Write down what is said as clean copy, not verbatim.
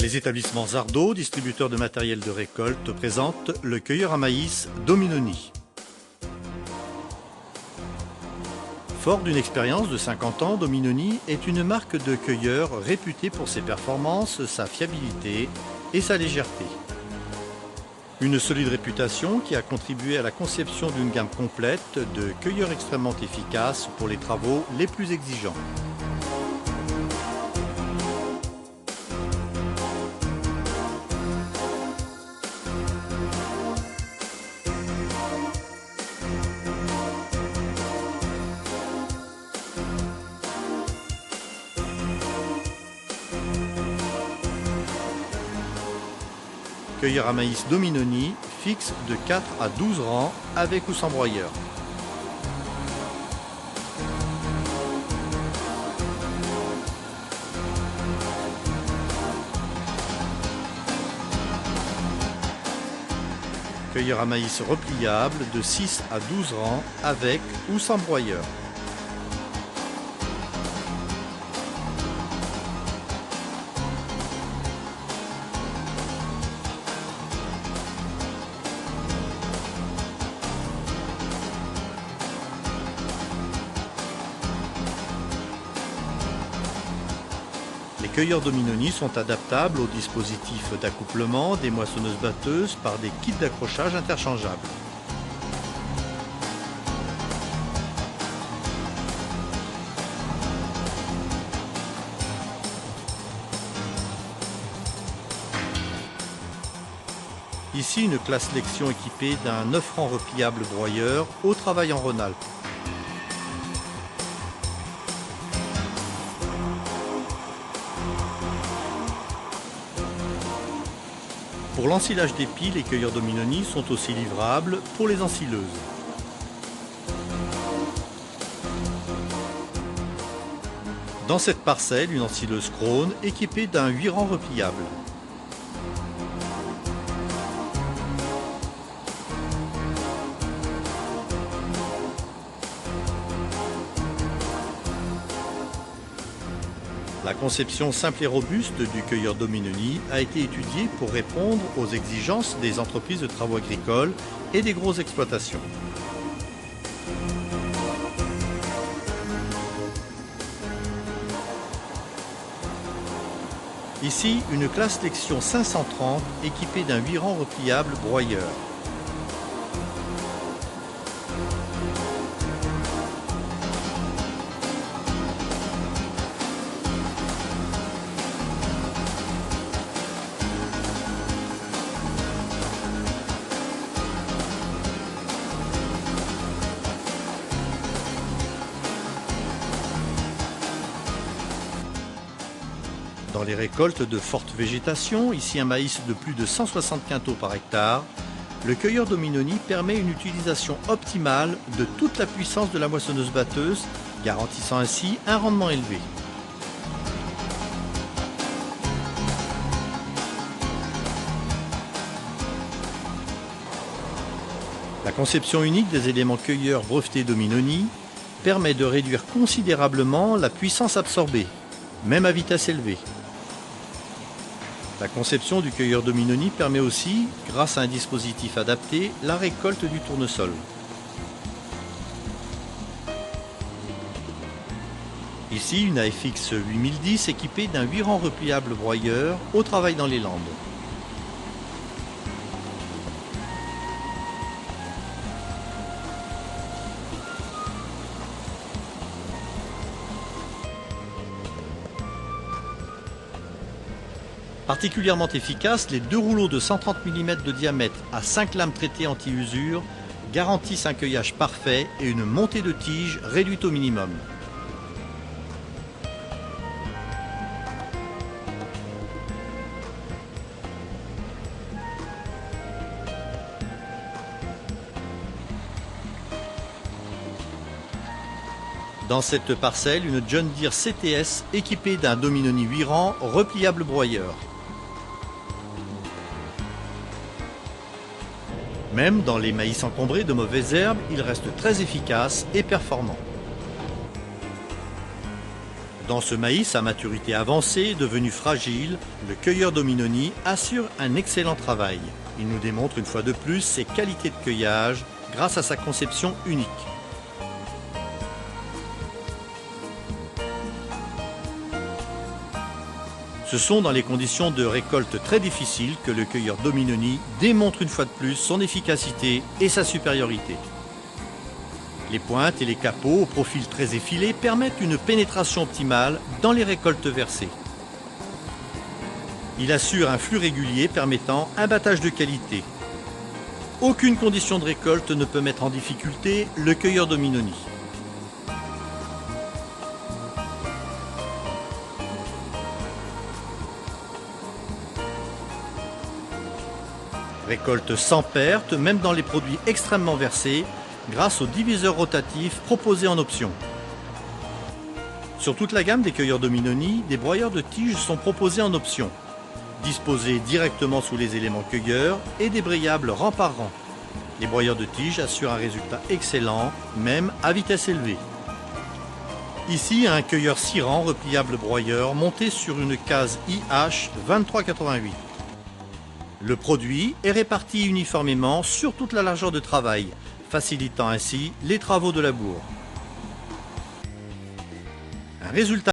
Les établissements Zardeau, distributeurs de matériel de récolte, présentent le cueilleur à maïs Dominoni. Fort d'une expérience de 50 ans, Dominoni est une marque de cueilleur réputée pour ses performances, sa fiabilité et sa légèreté. Une solide réputation qui a contribué à la conception d'une gamme complète de cueilleurs extrêmement efficaces pour les travaux les plus exigeants. Cueilleur à maïs Dominoni fixe de 4 à 12 rangs avec ou sans broyeur. Cueilleur à maïs repliable de 6 à 12 rangs avec ou sans broyeur. Les cueilleurs Dominoni sont adaptables aux dispositifs d'accouplement des moissonneuses-batteuses par des kits d'accrochage interchangeables. Ici, une classe Lexion équipée d'un 9 rangs repliable broyeur au travail en Rhône-Alpes. Pour l'ensilage d'épis, les cueilleurs Dominoni sont aussi livrables pour les ensileuses. Dans cette parcelle, une ensileuse Krone équipée d'un 8 rangs repliable. La conception simple et robuste du cueilleur Dominoni a été étudiée pour répondre aux exigences des entreprises de travaux agricoles et des grosses exploitations. Ici, une classe Lexion 530 équipée d'un 8 rangs repliable broyeur. Dans les récoltes de forte végétation, ici un maïs de plus de 160 quintaux par hectare, le cueilleur Dominoni permet une utilisation optimale de toute la puissance de la moissonneuse-batteuse, garantissant ainsi un rendement élevé. La conception unique des éléments cueilleurs brevetés Dominoni permet de réduire considérablement la puissance absorbée, même à vitesse élevée. La conception du cueilleur Dominoni permet aussi, grâce à un dispositif adapté, la récolte du tournesol. Ici, une AFX 8010 équipée d'un 8 rangs repliable broyeur au travail dans les landes. Particulièrement efficaces, les deux rouleaux de 130 mm de diamètre à 5 lames traitées anti-usure garantissent un cueillage parfait et une montée de tige réduite au minimum. Dans cette parcelle, une John Deere CTS équipée d'un Dominoni 8 rangs repliable broyeur. Même dans les maïs encombrés de mauvaises herbes, il reste très efficace et performant. Dans ce maïs à maturité avancée, devenu fragile, le cueilleur Dominoni assure un excellent travail. Il nous démontre une fois de plus ses qualités de cueillage grâce à sa conception unique. Ce sont dans les conditions de récolte très difficiles que le cueilleur Dominoni démontre une fois de plus son efficacité et sa supériorité. Les pointes et les capots au profil très effilé permettent une pénétration optimale dans les récoltes versées. Il assure un flux régulier permettant un battage de qualité. Aucune condition de récolte ne peut mettre en difficulté le cueilleur Dominoni. Récolte sans perte, même dans les produits extrêmement versés, grâce au diviseur rotatif proposé en option. Sur toute la gamme des cueilleurs Dominoni, des broyeurs de tiges sont proposés en option, disposés directement sous les éléments cueilleurs et débrayables rang par rang. Les broyeurs de tiges assurent un résultat excellent, même à vitesse élevée. Ici, un cueilleur 6 rangs repliable broyeur monté sur une case IH 2388. Le produit est réparti uniformément sur toute la largeur de travail, facilitant ainsi les travaux de labour. Un résultat